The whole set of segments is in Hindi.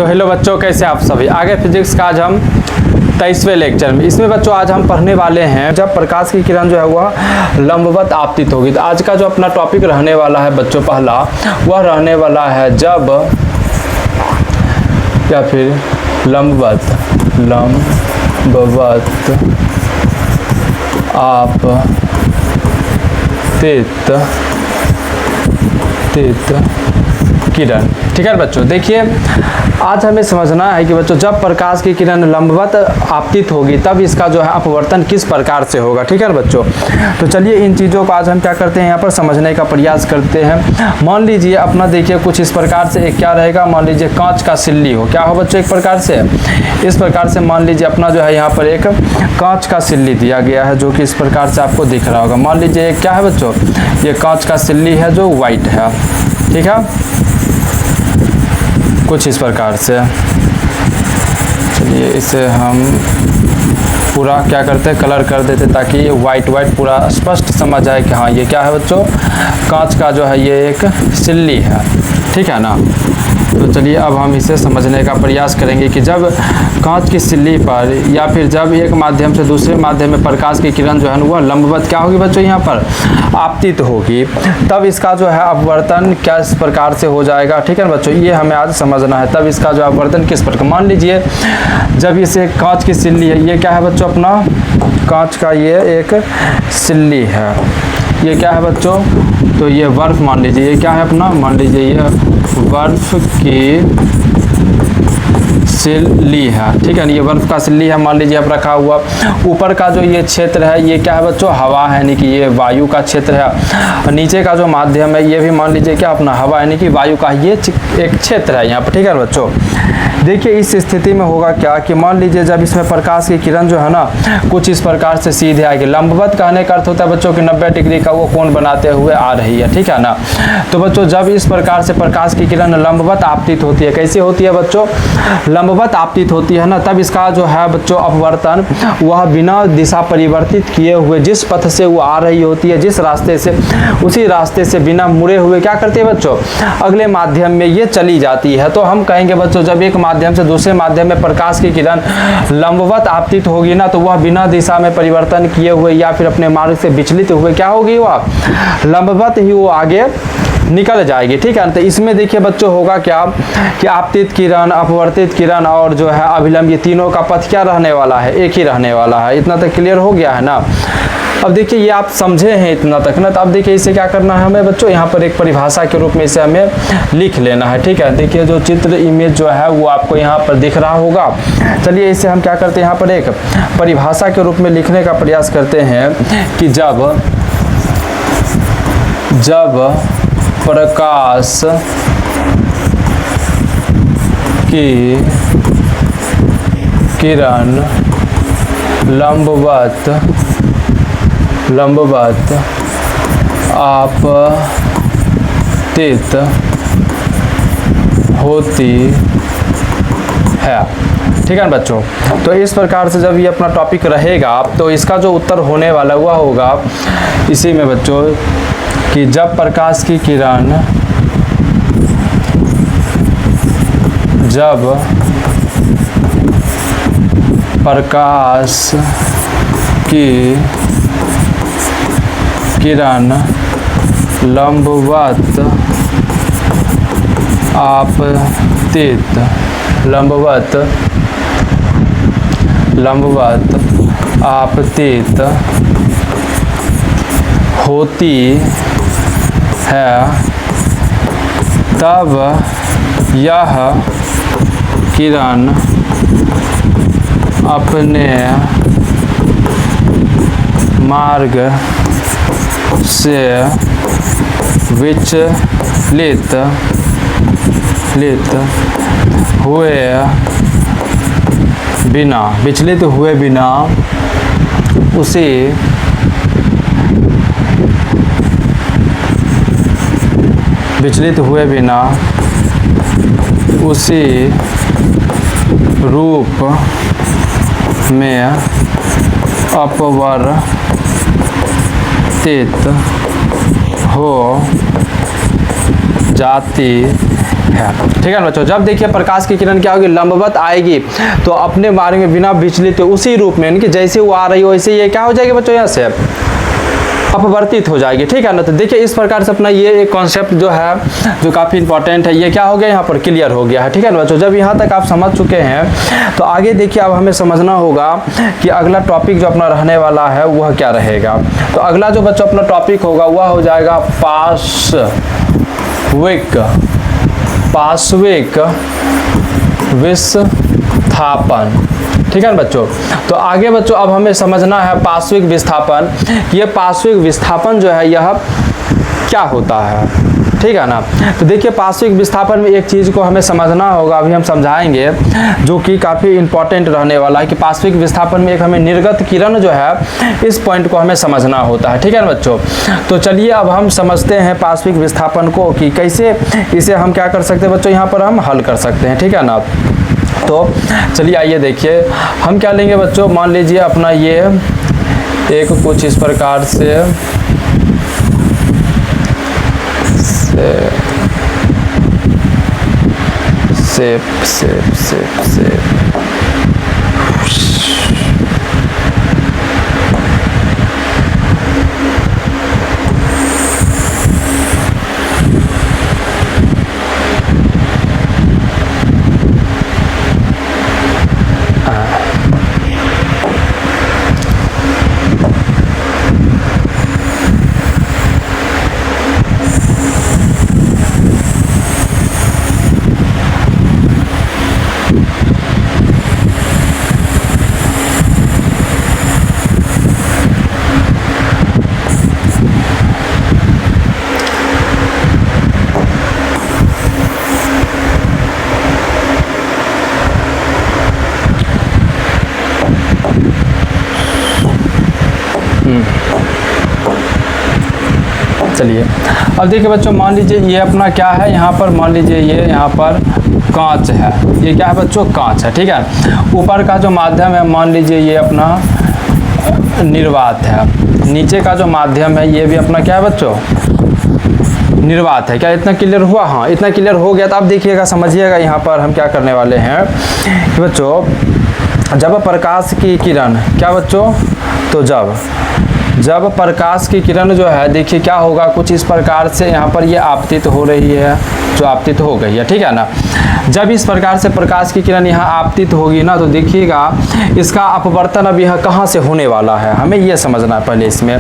तो हेलो बच्चों, कैसे आप सभी। आगे फिजिक्स का आज हम 23वें लेक्चर में, इसमें बच्चों आज हम पढ़ने वाले हैं जब प्रकाश की किरण जो है वह लंबवत आपतित होगी। तो आज का जो अपना टॉपिक रहने वाला है बच्चों, पहला वह रहने वाला है जब या फिर लंबवत आपतित किरण। ठीक है बच्चों, देखिए आज हमें समझना है कि बच्चों जब प्रकाश की किरण लंबवत आपतित होगी तब इसका जो है अपवर्तन किस प्रकार से होगा। ठीक है बच्चों, तो चलिए इन चीज़ों को आज हम क्या करते हैं यहाँ पर समझने का प्रयास करते हैं। मान लीजिए अपना देखिए कुछ इस प्रकार से एक क्या रहेगा, मान लीजिए कांच का सिल्ली हो, क्या हो बच्चों, एक प्रकार से इस प्रकार से मान लीजिए अपना जो है यहाँ पर एक कांच का सिल्ली दिया गया है जो कि इस प्रकार से आपको दिख रहा होगा। मान लीजिए क्या है बच्चों, ये कांच का सिल्ली है जो वाइट है। ठीक है, कुछ इस प्रकार से। चलिए इसे हम पूरा क्या करते हैं, कलर कर देते ताकि ये वाइट पूरा स्पष्ट समझ आए कि हाँ ये क्या है बच्चों, कांच का जो है ये एक सिल्ली है। ठीक है ना। तो चलिए अब हम इसे समझने का प्रयास करेंगे कि जब कांच की सिल्ली पर या फिर जब एक माध्यम से दूसरे माध्यम में प्रकाश की किरण जो है वह लंबवत क्या होगी बच्चों, यहाँ पर आपतित होगी, तब इसका जो है अपवर्तन क्या इस प्रकार से हो जाएगा। ठीक है बच्चों, ये हमें आज समझना है। तब इसका जो अपवर्तन किस प्रकार, मान लीजिए जब इसे कांच की सिल्ली है, ये क्या है बच्चों, अपना कांच का ये एक सिल्ली है, ये क्या है बच्चों, तो ये बर्फ मान लीजिए, ये क्या है अपना, मान लीजिए ये बर्फ की सिल्ली है। ठीक है ना, ये बर्फ का सिल्ली है मान लीजिए अब रखा हुआ। ऊपर का जो ये क्षेत्र है ये क्या है बच्चों, हवा है, यानी कि ये वायु का क्षेत्र है। नीचे का जो माध्यम है ये भी मान लीजिए क्या अपना हवा, यानी कि वायु का ये एक क्षेत्र है यहाँ पर। ठीक है बच्चों, देखिए इस स्थिति में होगा क्या कि मान लीजिए जब इसमें प्रकाश की किरण जो है ना कुछ इस प्रकार से सीधे आएगी। लंबवत कहने का अर्थ होता है बच्चों कि 90 डिग्री का वो कोण बनाते हुए आ रही है। ठीक है ना। तो बच्चों जब इस प्रकार से प्रकाश की किरण लंबवत आपतित होती है, कैसी होती है बच्चों, लंबवत आपतित होती है ना, तब इसका जो है बच्चों अपवर्तन वह बिना दिशा परिवर्तित किए हुए जिस पथ से वो आ रही होती है, जिस रास्ते से, उसी रास्ते से बिना मुड़े हुए क्या करती है बच्चों, अगले माध्यम में ये चली जाती है। तो हम कहेंगे बच्चों जब एक माध्यम से दूसरे माध्यम में प्रकाश की किरण लंबवत आपतित होगी ना, तो वह बिना दिशा में परिवर्तन किए हुए या फिर अपने मार्ग से विचलित हुए क्या होगी, वह लंबवत ही वो आगे निकल जाएगी। ठीक है, तो इसमें देखिए बच्चों होगा क्या कि आपतित किरण, अपवर्तित किरण और जो है अभिलंब, ये तीनों का पथ क्या रहने वाला है, एक ही रहने वाला है। इतना तक क्लियर हो गया है ना। अब देखिए ये आप समझे हैं इतना तक ना, तो अब देखिए इसे क्या करना है हमें बच्चों, यहाँ पर एक परिभाषा के रूप में इसे हमें लिख लेना है। ठीक है, देखिए जो चित्र इमेज जो है वो आपको यहाँ पर दिख रहा होगा। चलिए इसे हम क्या करते हैं, यहाँ पर एक परिभाषा के रूप में लिखने का प्रयास करते हैं कि जब प्रकाश की किरण लंबवत आपतित होती है। ठीक है बच्चों, तो इस प्रकार से जब ये अपना टॉपिक रहेगा तो इसका जो उत्तर होने वाला हुआ होगा इसी में बच्चों कि जब प्रकाश की किरण लंबवत आपतित होती है, तब यह किरण अपने मार्ग से विचलित हुए बिना उसे विचलित हुए बिना उसी रूप में अपवर्तित हो जाती है। ठीक है ना बच्चों, जब देखिए प्रकाश की किरण क्या होगी, लंबवत आएगी तो अपने मार्ग में बिना विचलित उसी रूप में, यानी कि जैसे वो आ रही हो वैसे ये क्या हो जाएगी बच्चों, यहाँ से अपवर्तित हो जाएगी। ठीक है ना, तो देखिए इस प्रकार से अपना ये एक कॉन्सेप्ट जो है, जो काफ़ी इंपॉर्टेंट है, ये क्या हो गया यहाँ पर क्लियर हो गया है। ठीक है ना बच्चों, जब यहाँ तक आप समझ चुके हैं तो आगे देखिए अब हमें समझना होगा कि अगला टॉपिक जो अपना रहने वाला है वह क्या रहेगा। तो अगला जो बच्चों अपना टॉपिक होगा वह हो जाएगा पार्श्विक विस्थापन। ठीक है ना बच्चों, तो आगे बच्चों अब हमें समझना है पार्श्विक विस्थापन। ये पार्श्विक विस्थापन जो है यह क्या होता है। ठीक है ना, तो देखिए पार्श्विक विस्थापन में एक चीज़ को हमें समझना होगा, अभी हम समझाएंगे, जो कि काफ़ी इंपॉर्टेंट रहने वाला है कि पार्श्विक विस्थापन में एक हमें निर्गत किरण जो है इस पॉइंट को हमें समझना होता है। ठीक है ना बच्चों, तो चलिए अब हम समझते हैं पार्श्विक विस्थापन को कि कैसे इसे हम क्या कर सकते हैं बच्चों, यहाँ पर हम हल कर सकते हैं। ठीक है ना, तो चलिए आइए देखिए हम क्या लेंगे बच्चों, मान लीजिए अपना ये एक कुछ इस प्रकार से सेप चलिए अब देखिए बच्चों, मान लीजिए ये अपना क्या है, यहाँ पर मान लीजिए ये यहाँ पर कांच है, ये क्या है बच्चों, कांच है। ठीक है, ऊपर का जो माध्यम है मान लीजिए ये अपना निर्वात है, नीचे का जो माध्यम है ये भी अपना क्या है बच्चों, निर्वात है। क्या इतना क्लियर हुआ? हाँ, इतना क्लियर हो गया। तो अब देखिएगा, समझिएगा यहाँ पर हम क्या करने वाले हैं कि बच्चों जब प्रकाश की किरण क्या बच्चों, तो जब प्रकाश की किरण जो है देखिए क्या होगा, कुछ इस प्रकार से यहाँ पर ये आपतित हो रही है, जो आपतित हो गई है। ठीक है ना, जब इस प्रकार से प्रकाश की किरण यहाँ आपतित होगी ना, तो देखिएगा इसका अपवर्तन अब यहाँ कहाँ से होने वाला है, हमें ये समझना है पहले इसमें।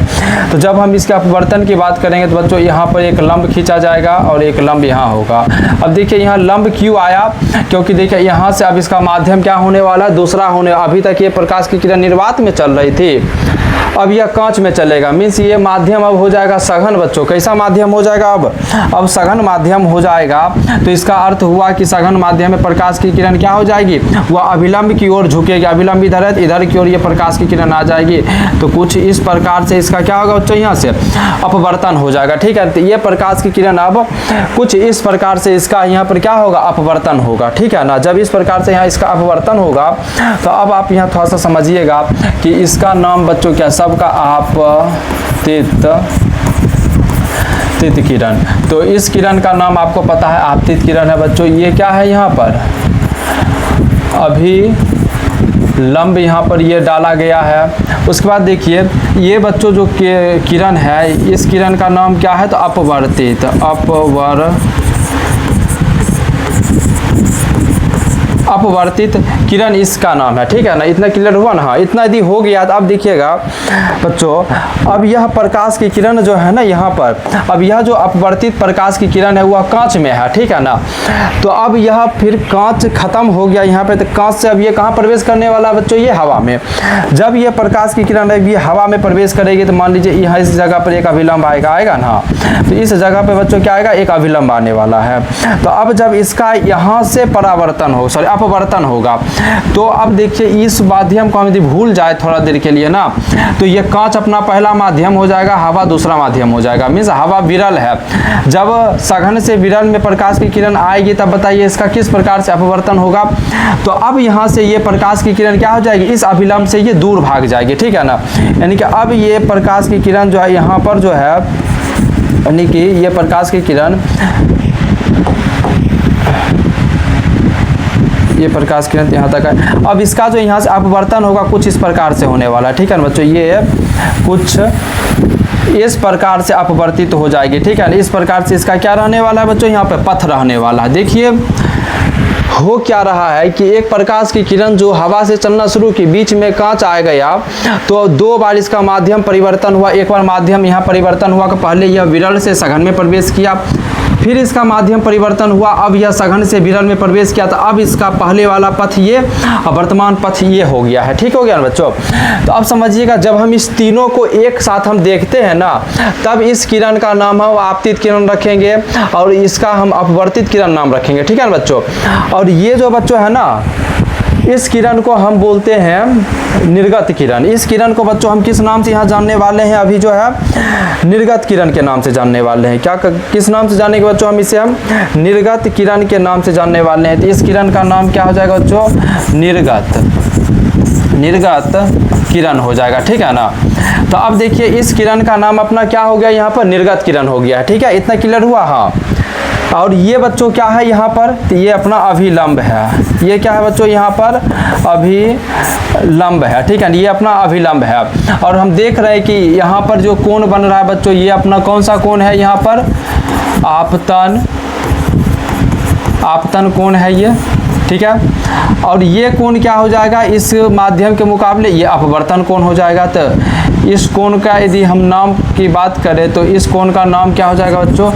तो जब हम इसके अपवर्तन की बात करेंगे तो बच्चों यहाँ पर एक लंब खींचा जाएगा और एक लंब यहाँ होगा। अब देखिए यहाँ लंब क्यों आया, क्योंकि देखिए यहाँ से अब इसका माध्यम क्या होने वाला है, दूसरा होने। अभी तक ये प्रकाश की किरण निर्वात में चल रही थी, अब यह कांच में चलेगा, मीन्स ये माध्यम अब हो जाएगा सघन बच्चों। कैसा माध्यम हो जाएगा, अब सघन माध्यम हो जाएगा। तो इसका अर्थ हुआ कि सघन माध्यम में प्रकाश की किरण क्या हो जाएगी, वह अभिलंब की ओर झुकेगी। अभिलंब इधर है, इधर की ओर ये प्रकाश की किरण आ जाएगी। तो कुछ इस प्रकार से इसका क्या होगा बच्चों, यहाँ से अपवर्तन हो जाएगा। ठीक है, तो ये प्रकाश की किरण अब कुछ इस प्रकार से इसका यहाँ पर क्या होगा, अपवर्तन होगा। ठीक है ना, जब इस प्रकार से यहाँ इसका अपवर्तन होगा तो अब आप यहाँ थोड़ा सा समझिएगा कि इसका नाम बच्चों क्या, सबका आपतित किरण। तो इस किरण का नाम आपको पता है आपतित किरण है बच्चों। ये क्या है, यहाँ पर अभी लंब यहाँ पर ये डाला गया है। उसके बाद देखिए ये बच्चों जो किरण है, इस किरण का नाम क्या है, तो अपवर्तित किरण इसका नाम है। ठीक है ना, इतना क्लियर हुआ ना। हाँ, इतना यदि हो गया तो अब देखिएगा बच्चों, अब यह प्रकाश की किरण जो है ना यहाँ पर, अब यह जो अपवर्तित प्रकाश की किरण है वह कांच में है। ठीक है ना, तो अब यह फिर कांच खत्म हो गया यहाँ पे, तो कांच से अब ये कहाँ प्रवेश करने वाला है बच्चों, ये हवा में। जब ये प्रकाश की किरण है ये हवा में प्रवेश करेगी तो मान लीजिए यहाँ इस जगह पर एक अभिलंब आएगा ना, तो इस जगह पर बच्चों क्या आएगा, एक अभिलंब आने वाला है। तो अब जब इसका यहाँ से परावर्तन हो, सॉरी अपवर्तन होगा, तो अब देखिए इस माध्यम को हम यदि भूल जाए थोड़ा देर के लिए ना, तो ये कांच अपना पहला माध्यम हो जाएगा, हवा दूसरा माध्यम हो जाएगा। मीन्स हवा विरल है। जब सघन से विरल में प्रकाश की किरण आएगी तब बताइए इसका किस प्रकार से अपवर्तन होगा। तो अब यहाँ से ये प्रकाश की किरण क्या हो जाएगी, इस अभिलंब से ये दूर भाग जाएगी। ठीक है ना, यानी कि अब ये प्रकाश की किरण जो है यहाँ पर जो है, यानी कि ये प्रकाश की किरण ये प्रकाश किरण यहाँ तक है। अब इसका जो यहाँ से अपवर्तन होगा कुछ इस प्रकार से होने वाला है, ठीक है ना बच्चों, ये कुछ इस प्रकार से अपवर्तित हो जाएगी, ठीक है ना। इस प्रकार से इसका क्या रहने वाला है बच्चों, यहाँ पे पथ रहने वाला है। देखिए हो क्या रहा है कि एक प्रकाश की किरण जो हवा से चलना शुरू की, बीच में कांच आ गया, तो 2 बार इसका माध्यम परिवर्तन हुआ। एक बार माध्यम यहाँ परिवर्तन हुआ कि पहले यह विरल से सघन में प्रवेश किया, फिर इसका माध्यम परिवर्तन हुआ, अब यह सघन से विरल में प्रवेश किया, तो अब इसका पहले वाला पथ ये और वर्तमान पथ ये हो गया है, ठीक हो गया ना बच्चों। तो अब समझिएगा जब हम इस तीनों को एक साथ हम देखते हैं ना, तब इस किरण का नाम हम आपतित किरण रखेंगे और इसका हम अपवर्तित किरण नाम रखेंगे, ठीक है ना बच्चों। और ये जो बच्चों है ना, इस किरण को हम बोलते हैं निर्गत किरण। इस किरण को बच्चों हम किस नाम से यहाँ जानने वाले हैं, अभी जो है निर्गत किरण के नाम से जानने वाले हैं। क्या किस नाम से जानेंगे बच्चों, हम इसे हम निर्गत किरण के नाम से जानने वाले हैं। तो इस किरण का नाम क्या हो जाएगा बच्चों, निर्गत किरण हो जाएगा, ठीक है ना। तो अब देखिए इस किरण का नाम अपना क्या हो गया, यहाँ पर निर्गत किरण हो गया है, ठीक है, इतना क्लियर हुआ। हाँ, और ये बच्चों क्या है यहाँ पर, तो ये अपना अभिलंब है। ये क्या है बच्चों, यहाँ पर अभिलंब है, ठीक है, ये अपना अभिलंब है। और हम देख रहे हैं कि यहाँ पर जो कोण बन रहा है बच्चों, ये अपना कौन सा कोण है, यहाँ पर आपतन कोण है ये, ठीक है। और ये कोण क्या हो जाएगा, इस माध्यम के मुकाबले ये अपवर्तन कोण हो जाएगा। तो इस कोण का यदि हम नाम की बात करें तो इस कोण का नाम क्या हो जाएगा बच्चों,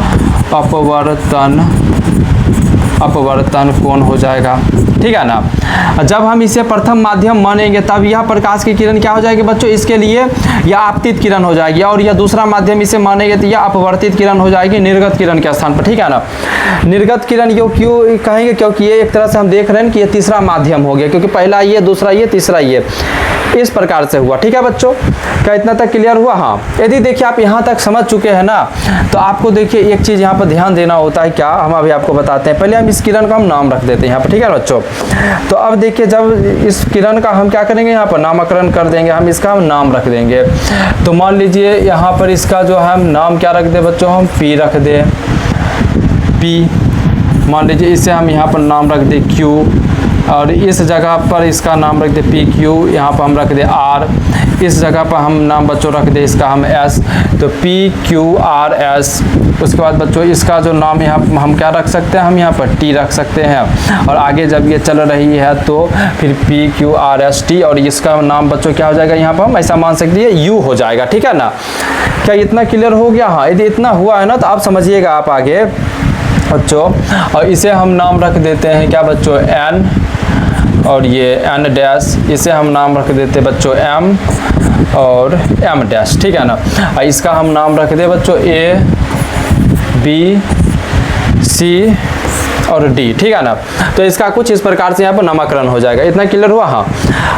अपवर्तन कोण हो जाएगा, ठीक है ना। जब हम इसे प्रथम माध्यम मानेंगे तब यह प्रकाश की किरण क्या हो जाएगी बच्चों, इसके लिए यह आपतित किरण हो जाएगी, और यह दूसरा माध्यम इसे मानेंगे तो यह अपवर्तित किरण हो जाएगी निर्गत किरण के स्थान पर, ठीक है ना। निर्गत किरण क्यों कहेंगे, क्योंकि ये एक तरह से हम देख रहे हैं कि ये तीसरा माध्यम हो गया, क्योंकि पहला ये, दूसरा ये, तीसरा ये, इस प्रकार से हुआ, ठीक है बच्चों। क्या इतना तक क्लियर हुआ। हाँ, यदि देखिए आप यहाँ तक समझ चुके हैं ना, तो आपको देखिए एक चीज़ यहाँ पर ध्यान देना होता है, क्या हम अभी आपको बताते हैं। पहले हम इस किरण का हम नाम रख देते हैं यहाँ पर, ठीक है बच्चों। तो अब देखिए जब इस किरण का हम क्या करेंगे, यहाँ पर नामकरण कर देंगे, हम इसका हम नाम रख देंगे। तो मान लीजिए यहाँ पर इसका जो हम नाम क्या रख दे बच्चों, हम पी रख दे, पी। मान लीजिए इसे हम यहाँ पर नाम रख दे क्यू, और इस जगह पर इसका नाम रख दे पी क्यू, यहाँ पर हम रख दे आर, इस जगह पर हम नाम बच्चों रख दे इसका हम एस, तो पी क्यू आर एस। उसके बाद बच्चों इसका जो नाम यहाँ हम क्या रख सकते हैं, हम यहाँ पर टी रख सकते हैं, और आगे जब ये चल रही है तो फिर P Q R S T, और इसका नाम बच्चों क्या हो जाएगा, यहाँ पर हम ऐसा मान सकते हैं यू हो जाएगा, ठीक है ना। क्या इतना क्लियर हो गया। हाँ, यदि इतना हुआ है ना, तो आप समझिएगा आप आगे बच्चों। और इसे हम नाम रख देते हैं क्या बच्चों, एन, और ये एन डैश, इसे हम नाम रख देते बच्चों एम और एम डैश, ठीक है ना। और इसका हम नाम रख दे बच्चों ए बी सी और डी, ठीक है ना। तो इसका कुछ इस प्रकार से यहाँ पर नामकरण हो जाएगा। इतना क्लियर हुआ। हाँ,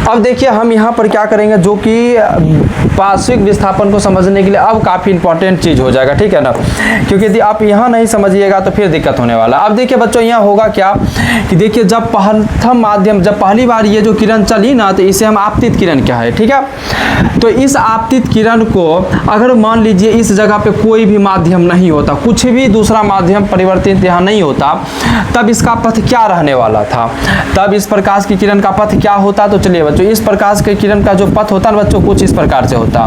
अब देखिए हम यहाँ पर क्या करेंगे, जो कि पार्श्विक विस्थापन को समझने के लिए अब काफ़ी इंपॉर्टेंट चीज़ हो जाएगा, ठीक है ना, क्योंकि यदि आप यहाँ नहीं समझिएगा तो फिर दिक्कत होने वाला। अब देखिए बच्चों यहाँ होगा क्या कि देखिए जब प्रथम माध्यम, जब पहली बार ये जो किरण चली ना, तो इसे हम आपतित किरण क्या है, ठीक है। तो इस आपतित किरण को अगर मान लीजिए इस जगह पे कोई भी माध्यम नहीं होता, कुछ भी दूसरा माध्यम परिवर्तित यहाँ नहीं होता, तब इसका पथ क्या रहने वाला था, तब इस प्रकाश की किरण का पथ क्या होता। तो चलिए बच्चों, इस प्रकाश की किरण का जो पथ होता है ना बच्चों, कुछ इस प्रकार से होता,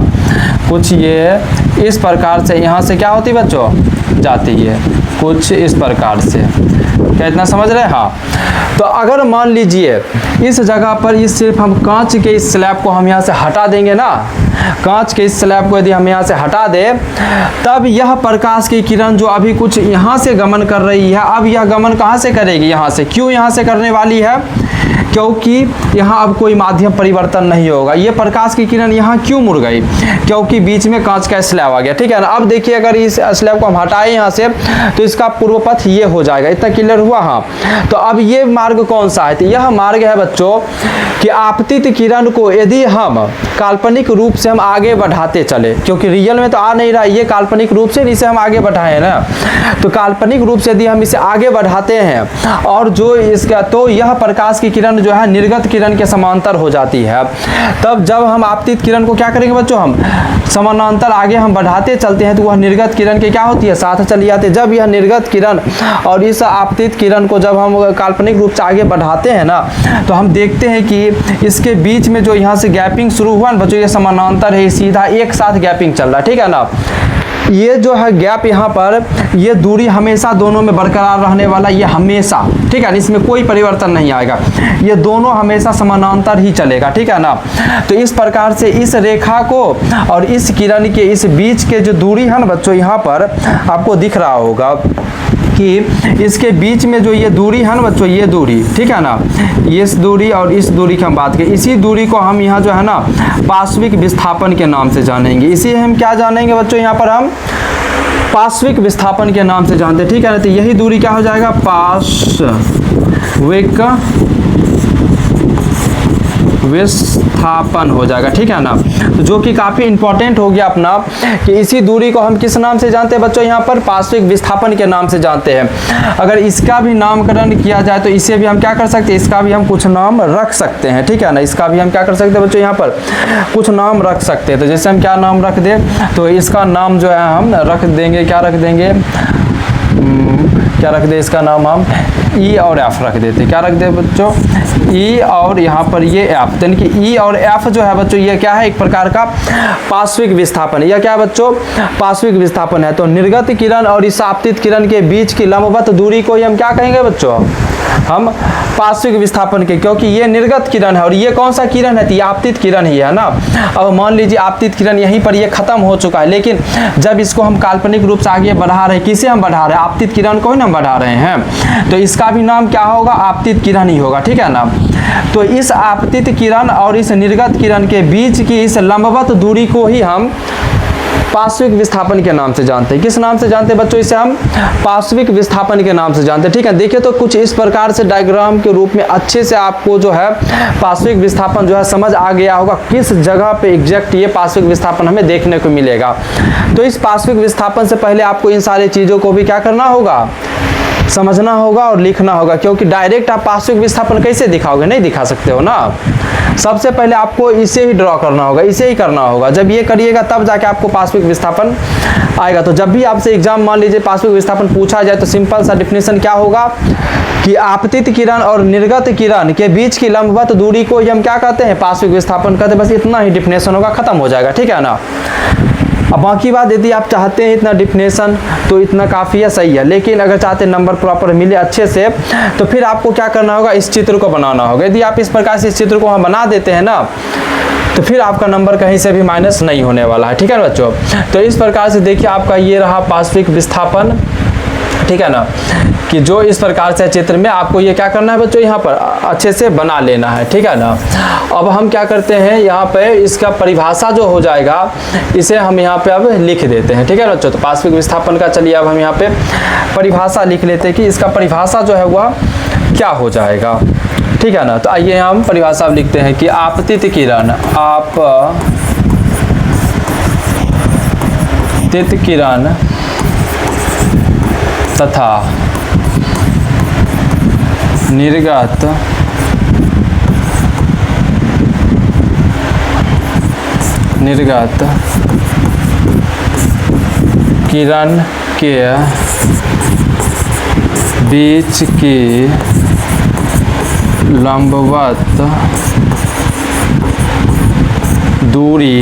कुछ ये इस प्रकार से यहाँ से क्या होती बच्चों, जाती है कुछ इस प्रकार से। क्या इतना समझ रहे हैं। हाँ, तो अगर मान लीजिए इस जगह पर इस सिर्फ हम कांच के इस स्लैब को हम यहाँ से हटा देंगे ना, कांच के इस स्लैब को यदि हम यहाँ से हटा दें, तब यह प्रकाश की किरण जो अभी कुछ यहाँ से गमन कर रही है, अब यह गमन कहाँ से करेगी, यहाँ से। क्यों यहाँ से करने वाली है, क्योंकि यहाँ अब कोई माध्यम परिवर्तन नहीं होगा। ये प्रकाश की किरण यहाँ क्यों मुड़ गई, क्योंकि बीच में कांच का स्लैब आ गया, ठीक है ना। अब देखिए अगर इस स्लैब को हम हटाएं यहाँ से, तो इसका पूर्व पथ ये हो जाएगा। इतना क्लियर हुआ। हाँ, तो अब ये मार्ग कौन सा है, तो यह मार्ग है बच्चों कि आपतित किरण को यदि हम काल्पनिक रूप से हम आगे बढ़ाते चले, क्योंकि रियल में तो आ नहीं रहा, ये काल्पनिक रूप से इसे हम आगे बढ़ाए ना, तो काल्पनिक रूप से यदि हम इसे आगे बढ़ाते हैं और जो इसका, तो यह प्रकाश की किरण जो है निर्गत किरण के समांतर हो जाती है। तब जब हम आपतित किरण को क्या करेंगे बच्चों, हम समानांतर आगे हम बढ़ाते चलते हैं तो वह निर्गत किरण के क्या होती है, साथ चली जाती है। जब यह निर्गत किरण और इस आपतित किरण को जब हम काल्पनिक रूप से आगे बढ़ाते हैं ना, तो हम देखते हैं कि इसके बीच में जो यहाँ से गैपिंग शुरू हुआ ना बच्चों, ये समानांतर है, सीधा एक साथ गैपिंग चल रहा है, ठीक है ना। ये जो है गैप यहाँ पर, ये दूरी हमेशा दोनों में बरकरार रहने वाला, ये हमेशा, ठीक है, इसमें कोई परिवर्तन नहीं आएगा, ये दोनों हमेशा समानांतर ही चलेगा, ठीक है ना। तो इस प्रकार से इस रेखा को और इस किरण के इस बीच के जो दूरी है ना बच्चों, यहाँ पर आपको दिख रहा होगा कि इसके बीच में जो ये दूरी है ना बच्चों, ये दूरी, ठीक है ना, इस दूरी और इस दूरी की हम बात करें, इसी दूरी को हम यहाँ जो है ना पार्श्विक विस्थापन के नाम से जानेंगे। इसी हम क्या जानेंगे बच्चों, यहाँ पर हम पार्श्विक विस्थापन के नाम से जानते हैं, ठीक है ना। तो यही दूरी क्या हो जाएगा, पार्श्विक विस्थापन हो जाएगा, ठीक है ना। तो जो कि काफ़ी इंपॉर्टेंट हो गया अपना, कि इसी दूरी को हम किस नाम से जानते हैं बच्चों, यहाँ पर पार्श्विक विस्थापन के नाम से जानते हैं। अगर इसका भी नामकरण किया जाए तो इसे भी हम क्या कर सकते हैं, इसका भी हम कुछ नाम रख सकते हैं, ठीक है ना। इसका भी हम क्या कर सकते हैं बच्चों, यहाँ पर कुछ नाम रख सकते हैं। तो जैसे हम क्या नाम रख दें, तो इसका नाम जो है हम रख देंगे, क्या रख देंगे, क्या रख दे, इसका नाम हम ई और एफ रख देते। क्या रख दे बच्चों, ई और यहाँ पर ये एफ, यानी कि ई और एफ जो है बच्चों, ये क्या है, एक प्रकार का पार्श्विक विस्थापन। यह क्या है बच्चों, पार्श्विक विस्थापन है। तो निर्गत किरण और इस आपतित किरण के बीच की लंबवत दूरी को ही हम क्या कहेंगे बच्चों, हम पार्श्विक विस्थापन के, क्योंकि ये निर्गत किरण है और ये कौन सा किरण है, तो ये आपतित किरण ही है ना। अब मान लीजिए आपतित किरण यहीं पर ये खत्म हो चुका है, लेकिन जब इसको हम काल्पनिक रूप से आगे बढ़ा रहे हैं, किसे हम बढ़ा रहे हैं, आपतित किरण को ही हम बढ़ा रहे हैं, तो इसका भी नाम क्या होगा, आपतित किरण ही होगा, ठीक है ना। तो इस आपतित किरण और इस निर्गत किरण के बीच की इस लंबवत दूरी को ही हम पार्श्विक विस्थापन के नाम से जानते हैं। किस नाम से जानते हैं बच्चों, इसे हम पार्श्विक विस्थापन के नाम से जानते हैं, ठीक है। देखिए तो कुछ इस प्रकार से डायग्राम के रूप में अच्छे से आपको जो है पार्श्विक विस्थापन जो है समझ आ गया होगा, किस जगह पे एग्जैक्ट ये पार्श्विक विस्थापन हमें देखने को मिलेगा। तो इस पार्श्विक विस्थापन से पहले आपको इन सारी चीज़ों को भी क्या करना होगा, समझना होगा और लिखना होगा, क्योंकि डायरेक्ट आप पार्श्विक विस्थापन कैसे दिखाओगे, नहीं दिखा सकते हो ना। सबसे पहले आपको इसे ही ड्रॉ करना होगा, इसे ही करना होगा। जब ये करिएगा तब जाके आपको पार्श्विक विस्थापन आएगा। तो जब भी आपसे एग्जाम मान लीजिए पार्श्विक विस्थापन पूछा जाए तो सिंपल सा डिफिनेशन क्या होगा कि आपतित किरण और निर्गत किरण के बीच की लंबवत दूरी को हम क्या कहते हैं, पार्श्विक विस्थापन कहते हैं। बस इतना ही डिफिनेशन होगा, खत्म हो जाएगा, ठीक है ना। अब बाकी बात यदि आप चाहते हैं इतना डिफिनेशन तो इतना काफ़ी है, सही है, लेकिन अगर चाहते हैं नंबर प्रॉपर मिले अच्छे से तो फिर आपको क्या करना होगा, इस चित्र को बनाना होगा। यदि आप इस प्रकार से इस चित्र को हम बना देते हैं ना, तो फिर आपका नंबर कहीं से भी माइनस नहीं होने वाला है, ठीक है ना बच्चों। तो इस प्रकार से देखिए आपका ये रहा पार्श्विक विस्थापन, ठीक है ना, कि जो इस प्रकार से चित्र में आपको ये क्या करना है बच्चों, यहाँ पर अच्छे से बना लेना है, ठीक है ना। अब हम क्या करते हैं, यहाँ पे इसका परिभाषा जो हो जाएगा इसे हम यहाँ पे अब लिख देते हैं, ठीक है ना बच्चों। तो पार्श्विक विस्थापन का चलिए अब हम यहाँ पे परिभाषा लिख लेते हैं कि इसका परिभाषा जो है वह क्या हो जाएगा, ठीक है ना। तो आइए हम परिभाषा लिखते हैं कि आपतित किरण, आपतित किरण तथा निर्गत किरण के बीच की लंबवत दूरी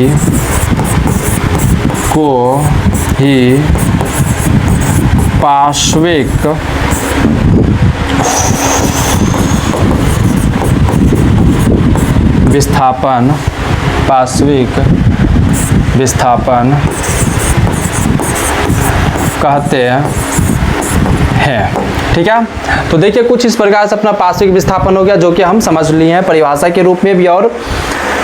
को ही पार्श्विक विस्थापन कहते हैं, ठीक है। तो देखिए कुछ इस प्रकार से अपना पार्श्विक विस्थापन हो गया, जो कि हम समझ लिए हैं परिभाषा के रूप में भी और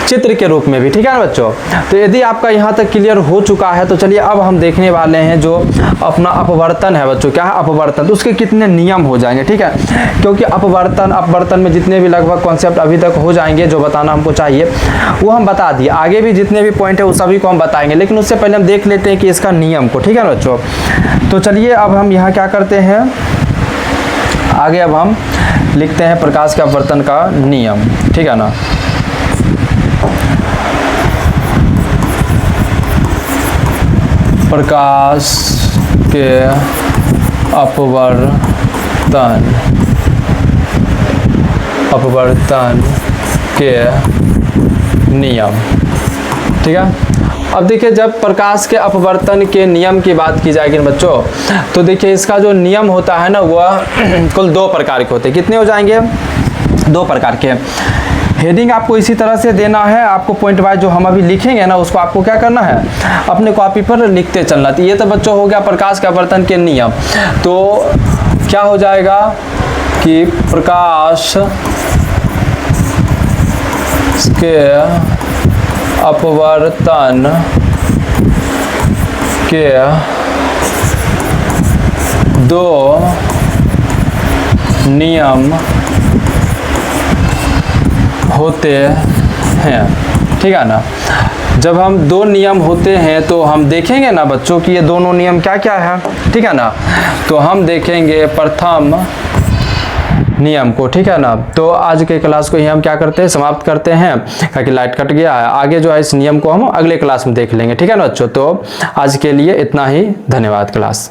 चित्र के रूप में भी, ठीक है ना बच्चों। तो यदि आपका यहाँ तक क्लियर हो चुका है तो चलिए अब हम देखने वाले हैं जो अपना अपवर्तन है बच्चों। क्या है अपवर्तन, तो उसके कितने नियम हो जाएंगे, ठीक है, क्योंकि अपवर्तन में जितने भी लगभग कॉन्सेप्ट अभी तक हो जाएंगे जो बताना हमको चाहिए वो हम बता दिए। आगे भी जितने भी पॉइंट है उस सभी को हम बताएंगे, लेकिन उससे पहले हम देख लेते हैं कि इसका नियम को, ठीक है ना बच्चों। तो चलिए अब हम यहाँ क्या करते हैं आगे, अब हम लिखते हैं प्रकाश के अपवर्तन का नियम, ठीक है ना। प्रकाश के अपवर्तन के नियम, ठीक है। अब देखिए जब प्रकाश के अपवर्तन के नियम की बात की जाएगी बच्चों, तो देखिए इसका जो नियम होता है ना वह कुल 2 प्रकार के होते हैं। कितने हो जाएंगे, 2 प्रकार के। हेडिंग आपको इसी तरह से देना है, आपको पॉइंट वाइज जो हम अभी लिखेंगे ना उसको आपको क्या करना है अपने कॉपी पर लिखते चलना। तो ये तो बच्चों हो गया प्रकाश के अपवर्तन के नियम। तो क्या हो जाएगा कि प्रकाश के अपवर्तन के 2 नियम होते हैं, ठीक है ना। जब हम 2 नियम होते हैं तो हम देखेंगे ना बच्चों कि ये दोनों नियम क्या क्या है, ठीक है ना। तो हम देखेंगे प्रथम नियम को, ठीक है ना। तो आज के क्लास को ही हम क्या करते हैं समाप्त करते हैं, क्योंकि लाइट कट गया है। आगे जो है इस नियम को हम अगले क्लास में देख लेंगे, ठीक है ना बच्चों। तो आज के लिए इतना ही, धन्यवाद क्लास।